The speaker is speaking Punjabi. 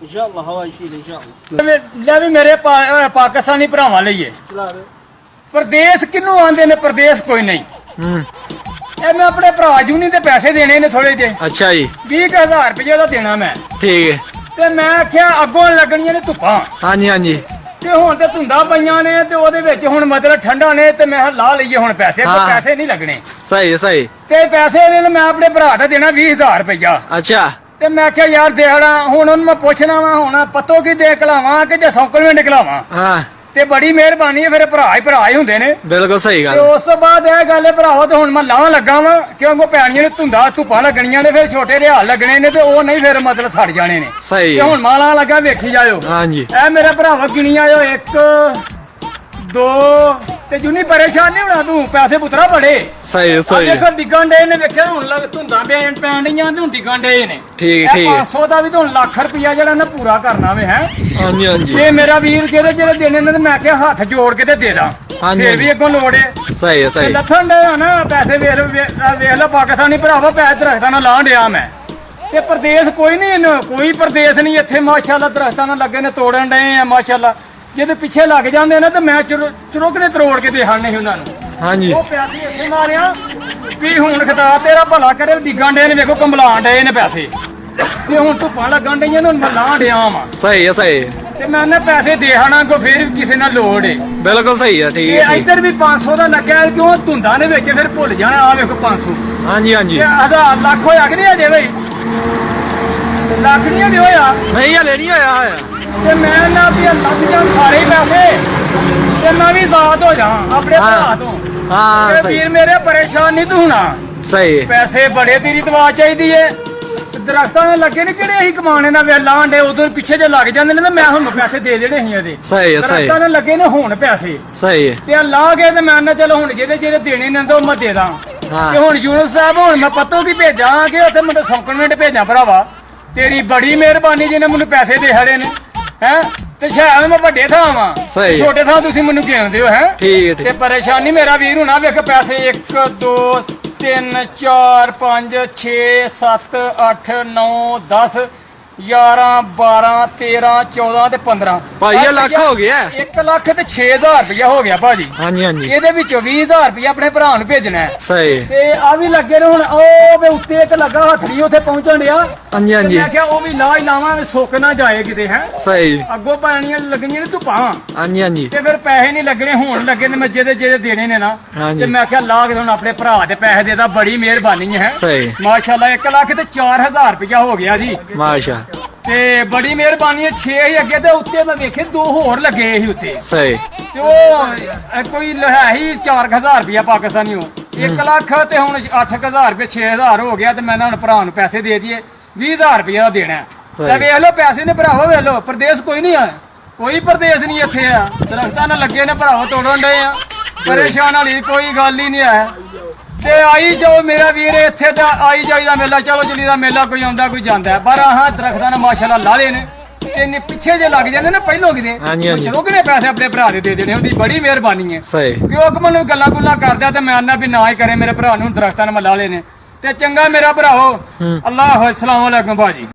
इंशाअल्लाह हवाई शील इंशाअल्लाह ਲੈ ਵੀ ਮੇਰੇ ਪਾਕਿਸਤਾਨੀ ਭਰਾਵਾਂ ਲਈ ਏ चला रहे ਪ੍ਰਦੇਸ਼ ਕਿਹਨੂੰ ਆਂਦੇ ਨੇ ਪ੍ਰਦੇਸ਼ ਕੋਈ ਨਹੀਂ ਇਹ ਮੈਂ ਆਪਣੇ ਭਰਾ ਜੂਨੀ ਦੇ ਪੈਸੇ ਦੇਣੇ ਨੇ ਥੋੜੇ ਜਿਹੇ अच्छा जी 20000 ਰੁਪਏ ਦਾ ਦੇਣਾ ਮੈਂ ठीक है ਤੇ ਮੈਂ ਆਖਿਆ ਅੱਗੋਂ ਲੱਗਣੀਆਂ ਨੇ ਧੁੱਪਾਂ हाँ जी हाँ जी ਤੇ ਹੁਣ ਤੇ ਧੁੰਦਾਂ ਪਈਆਂ ਨੇ ਤੇ ਉਹਦੇ ਵਿੱਚ ਹੁਣ ਮਤਲਬ ਠੰਡਾ ਨੇ ਤੇ ਮੈਂ ਕਿਹਾ ਲਾ ਲਈਏ ਹੁਣ ਪੈਸੇ ਹਾਂ। ਪੈਸੇ ਨਹੀਂ ਲੱਗਣੇ सही है सही ਤੇ ਪੈਸੇ ਨੇ ਮੈਂ ਆਪਣੇ ਭਰਾ ਦਾ ਦੇਣਾ 20000 ਰੁਪਇਆ अच्छा ਤੇ ਮੈਂ ਆਖਿਆ ਯਾਰ ਦੇਣਾ ਹੁਣ ਉਹਨੂੰ ਮੈਂ ਪੁੱਛਣਾ ਵਾ ਹੁਣ ਪੱਤੋ ਕੀ ਦੇ ਕਲਾਵਾਂ ਕਿ ਜਾਂ ਸੌਕਲ ਵੀ ਨਿਕਲਾਵਾਂ हाँ ਤੇ ਬੜੀ ਮਿਹਰਬਾਨੀ ਹੈ ਫਿਰ ਭਰਾ ਹੀ ਹੁੰਦੇ ਨੇ बिल्कुल सही ਤੇ गल ਉਸ ਤੋਂ ਬਾਅਦ ਇਹ ਗੱਲ ਹੈ ਭਰਾਵਾ ਤੇ ਹੁਣ ਮੈਂ ਲਾਉਣ ਲੱਗਾ ਵਾਂ ਕਿਉਂਕਿ ਪੈਣੀਆਂ ਨੇ ਧੁੱਪਾਂ ਲੱਗਣੀਆਂ ਨੇ ਫਿਰ ਛੋਟੇ ਰਿਹਾਲ ਲੱਗਣੇ ਨੇ ਤੇ ਉਹ ਨਹੀਂ ਫਿਰ ਮਤਲਬ ਸੜ ਜਾਣੇ ਨੇ सही ਤੇ है ਹੁਣ ਮਾਲਾ ਲੱਗਾ ਵੇਖੀ ਜਾਇਓ हाँ जी ਇਹ ਮੇਰੇ ਭਰਾਵਾ ਗਿਣੀ ਆਇਓ 1 2 ਤੇ ਜੁਨੀ ਪਰੇਸ਼ਾਨ ਨਹੀਂ ਹੋਣਾ ਤੂੰ ਪੈਸੇ ਪੁੱਤਰਾ ਬੜੇ सही है ਆ सही है ਦੇਖੋ ਡਿੱਗਣ ਡੇ ਨੇ ਵੇਖਿਆ ਹੁਣ ਲੱਗ ਧੁੰਦਾਂ ਪੈਣ ਡੀਆਂ ਤੇ ਹੁਣ ਡਿੱਗਣ ਡੇ ਨੇ ਠੀਕ ਇਹ ਠੀਕ है 500 ਦਾ ਵੀ ਤਾਂ ਹੁਣ ਲੱਖ ਰੁਪਇਆ ਜਿਹੜਾ ਨਾ ਪੂਰਾ ਕਰਨਾ ਵੇ ਹੈ हाँ जी हाँ जी ਤੇ ਮੇਰਾ ਵੀਰ ਜਿਹੜੇ ਦੇਣੇ ਨੇ ਤੇ ਮੈਂ ਕਿਹਾ ਹੱਥ ਜੋੜ ਕੇ ਤੇ ਦੇ ਦਾਂ ਹਾਂਜੀ, ਫੇਰ ਵੀ ਅੱਗੋਂ ਲੋੜ ਏ सही है ਤੇ सही ਲੱਥਣ ਡੇ ਨਾ ਪੈਸੇ ਵੇਖ ਲਓ ਪਾਕਿਸਤਾਨੀ ਭਰਾਵਾ ਪੈਸੇ ਦਰਖਤਾਂ ਨਾਲ ਲਾਣ ਡਿਆ ਮੈਂ ਤੇ ਪ੍ਰਦੇਸ਼ ਕੋਈ ਨਹੀਂ ਕੋਈ ਪ੍ਰਦੇਸ਼ ਨਹੀਂ ਇੱਥੇ ਮਾਸ਼ਾਅੱਲਾ ਦਰਖਤਾਂ ਨਾਲ ਲੱਗੇ ਨੇ ਤੋੜਨ ਡਏ ਆ ਮਾਸ਼ਾਅੱਲਾ ਜਿਹਦੇ ਪਿੱਛੇ ਲੱਗ ਜਾਂਦੇ ਨੇ ਤੇ ਮੈਂ ਚੁਰੋਕਨੇ ਤਰੋੜ ਕੇ ਦੇ ਹੜਨੇ ਉਹਨਾਂ ਨੂੰ हाँ जी ਉਹ ਪਿਆਸੀ ਇੱਥੇ ਮਾਰਿਆ ਵੀ ਹੁਣ ਖੁਦਾ ਤੇਰਾ ਭਲਾ ਕਰੇ ਡਿੱਗਣ ਡੇ ਨੇ ਵੇਖੋ ਕੰਬਲਾਣ ਡੇ ਨੇ ਪੈਸੇ ਤੇ ਹੁਣ ਧੁੱਪਾਂ ਲੱਗਣ ਡਈਆਂ ਤੇ ਹੁਣ ਮੈਂ ਲਾਣ ਡਿਆ ਵਾਂ सही है सही है ਤੇ ਮੈਂ ਨਾ ਪੈਸੇ ਦੇ ਹਣਾ ਕੋ ਫੇਰ ਵੀ ਕਿਸੇ ਨਾਲ ਲੋੜ ਏ बिल्कुल सही है ठीक ਤੇ है ठीक ਇੱਧਰ ਵੀ 500 ਦਾ ਲੱਗਿਆ ਕਿਉਂ ਧੁੰਦਾਂ ਦੇ ਵਿੱਚ ਫਿਰ ਭੁੱਲ ਜਾਣਾ ਆ ਵੇਖੋ 500 हाँ जी हाँ जी ਤੇ 1000 ਲੱਖ ਹੋਇਆ ਕਿ ਨਹੀਂ ਅਜੇ ਬਈ ਲੱਖ ਨਹੀਂ ਅਜੇ ਹੋਇਆ नहीं हले नहीं होया है ਤੇ ਮੈਂ ਨਾ ਵੀ ਲੱਗ ਜਾਣ ਸਾਰੇ ਹੀ ਪੈਸੇ ਤੇ ਮੈਂ ਵੀ ਜ਼ਾਤ ਹੋ ਜਾ ਆਪਣੇ ਹਾਂ। ਭਰਾ ਤੋਂ हाँ ਤੇ सही ਵੀਰ ਮੇਰੇ ਪਰੇਸ਼ਾਨ ਨਹੀਂ ਤੂੰ ਹੋਣਾ सही है ਪੈਸੇ ਬੜੇ ਤੇਰੀ ਦਵਾ ਚਾਹੀਦੀ ਏ ਦਰਖਤਾਂ ਦੇ ਲੱਗੇ ਨੇ ਕਿਹੜੇ ਅਸੀਂ ਕਮਾਣੇ ਨਾ ਵੇ ਲਾਂਡੇ ਉਧਰ ਪਿੱਛੇ ਜੇ ਲੱਗ ਜਾਂਦੇ ਨੇ ਤਾਂ ਮੈਂ ਹੁਣ ਪੈਸੇ ਦੇ ਦੇਣੇ ਸੀ ਇਹਦੇ सही है सही ਦਰਖਤਾਂ ਦੇ ਲੱਗੇ ਨੇ ਹੁਣ ਪੈਸੇ सही है ਤੇ ਆ ਲਾ ਕੇ ਤੇ ਮੈਂ ਨਾ ਚਲੋ ਹੁਣ ਜਿਹੜੇ ਦੇਣੇ ਨੇ ਤਾਂ ਉਹ ਮੈਂ ਦੇ ਦਾਂ ਹਾਂ। ਤੇ ਹੁਣ ਯੂਨਸ ਸਾਹਿਬ ਹੁਣ ਮੈਂ ਪੱਤੋਂ ਕੀ ਭੇਜਾਂ ਕਿ ਉੱਥੇ ਮੈਨੂੰ ਸੌਂਕਣਮੈਂਟ ਭੇਜਾਂ ਭਰਾਵਾ ਤੇਰੀ ਬੜੀ ਮਿਹਰਬਾਨੀ ਜਿਹਨੇ ਮੈਨੂੰ ਪੈਸੇ ਦੇ ਹੜੇ ਨੇ ਹੈ ਤੇ ਸ਼ਾਇਦ ਮੈਂ ਵੱਡੇ ਥਾਂ ਵਾਂ ਸਹੀ। ਛੋਟੇ ਥਾਂ ਤੁਸੀਂ ਮੈਨੂੰ ਗਿਣਦੇ ਹੋ ਹੈ ठीक है ਤੇ ठीक ਪਰੇਸ਼ਾਨੀ ਮੇਰਾ ਵੀਰ ਹੋਣਾ ਵੇਖ ਪੈਸੇ 1 2 3 4 5 6 7 8 9 10 11 12 13 14 ਤੇ 15 ਭਾਈ ਇਹ ਲੱਖ ਹੋ ਗਿਆ 1 ਲੱਖ ਤੇ 6000 ਰੁਪਇਆ ਹੋ ਗਿਆ ਭਾਜੀ हाँ जी हाँ जी ਇਹਦੇ ਵਿੱਚੋਂ 20000 ਰੁਪਇਆ ਆਪਣੇ ਭਰਾ ਨੂੰ ਭੇਜਣਾ ਹੈ सही है ਤੇ ਆ ਵੀ ਲੱਗੇ ਨੇ ਹੁਣ ਉਹ ਵੇ ਉੱਤੇ ਇੱਕ ਲੱਗਾ ਹੱਥੜੀ ਉੱਥੇ ਪਹੁੰਚਣ ਡਿਆ हाँ जी हाँ ਤੇ जी ਮੈਂ ਕਿਹਾ ਉਹ ਵੀ ਲਾ ਹੀ ਲਾਵਾਂ ਸੁੱਕ ਨਾ ਜਾਏ ਕਿਤੇ ਹੈ सही ਅੱਗੋਂ ਪਾਣੀਆਂ ਲੱਗਣੀਆਂ ਨੇ ਧੁੱਪਾਂ हाँ जी हाँ जी ਤੇ ਫਿਰ ਪੈਸੇ ਨਹੀਂ ਲੱਗਣੇ ਹੁਣ ਲੱਗੇ ਨੇ ਮੈਂ ਜਿਹਦੇ ਦੇਣੇ ਨੇ ਨਾ ਹਾਂਜੀ। ਤੇ ਮੈਂ ਕਿਹਾ ਲਾ ਕੇ ਹੁਣ ਆਪਣੇ ਭਰਾ ਦੇ ਪੈਸੇ ਦੇ ਦਾ ਬੜੀ ਮਿਹਰਬਾਨੀ ਹੈ ਸਹੀ। ਮਾਸ਼ਾਅੱਲਾ 1 ਲੱਖ ਤੇ 4000 ਰੁਪਇਆ ਹੋ ਗਿਆ ਜੀ माशा ਤੇ ਬੜੀ ਮਿਹਰਬਾਨੀ ਹੈ 6 ਹੀ ਅੱਗੇ ਤੇ ਉੱਤੇ ਮੈਂ ਵੇਖੇ 2 ਹੋਰ ਲੱਗੇ ਸੀ ਉੱਤੇ सही ਤੇ ਉਹ ਕੋਈ ਹੈ ਹੀ 4000 ਰੁਪਇਆ ਪਾਕਿਸਤਾਨੀ ਉਹ 1 ਲੱਖ ਤੇ ਹੁਣ 8000 ਰੁਪਏ 6000 ਹੋ ਗਿਆ ਤੇ ਮੈਂ ਹੁਣ ਭਰਾ ਨੂੰ ਪੈਸੇ ਦੇ ਦਈਏ 20000 ਰੁਪਇਆ ਦਾ ਦੇਣਾ ਤੇ ਵੇਖ ਲਓ ਪੈਸੇ ਨੇ ਭਰਾਵੋ ਵੇਖ ਲਓ ਪ੍ਰਦੇਸ਼ ਕੋਈ ਨਹੀਂ ਆ ਕੋਈ ਪ੍ਰਦੇਸ਼ ਨਹੀਂ ਇੱਥੇ ਆ ਦਰਖਤਾਂ ਨਾਲ ਲੱਗੇ ਨੇ ਭਰਾਵੋ ਤੋੜਨ ਡਏ ਆ ਪਰੇਸ਼ਾਨ ਵਾਲੀ ਕੋਈ ਗੱਲ ਹੀ ਨਹੀਂ ਹੈ ਤੇ ਆਈ ਜਾਓ ਮੇਰਾ ਵੀਰ ਇੱਥੇ ਦਾ ਆਈ ਜਾਈਦਾ ਮੇਲਾ ਚਲੋ ਜਲੀ ਦਾ ਮੇਲਾ ਕੋਈ ਆਉਂਦਾ ਕੋਈ ਜਾਂਦਾ ਪਰ ਆਹ ਦਰਖਤਾਂ ਨਾਲ ਮਾਸ਼ਾਅੱਲਾ ਲਾਲੇ ਨੇ ਤੇ ਪਿੱਛੇ ਜੇ ਲੱਗ ਜਾਂਦੇ ਨਾ ਪਹਿਲੋਂ ਕਿਤੇ ਹਾਂਜੀ, ਹਾਂਜੀ। ਚਲੋ ਕਿਹਨੇ ਪੈਸੇ ਆਪਣੇ ਭਰਾ ਦੇ ਦੇਣੇ ਉਹਦੀ ਬੜੀ ਮਿਹਰਬਾਨੀ ਹੈ सही ਕਿਉਂ ਕਿ ਮੈਨੂੰ ਗੱਲਾਂ ਗੁੱਲਾਂ ਕਰਦਾ ਤੇ ਮੈਂ ਆਨਾ ਵੀ ਨਾ ਹੀ ਕਰੇ ਮੇਰੇ ਭਰਾ ਨੂੰ ਦਰਖਤਾਂ ਨਾਲ ਲਾ ਲੈਨੇ ਤੇ ਚੰਗਾ ਮੇਰਾ ਭਰਾਓ ਅੱਲਾਹ ਅਸਲਾਮ ਵਾਲੇਕੁਮ ਭਾਜੀ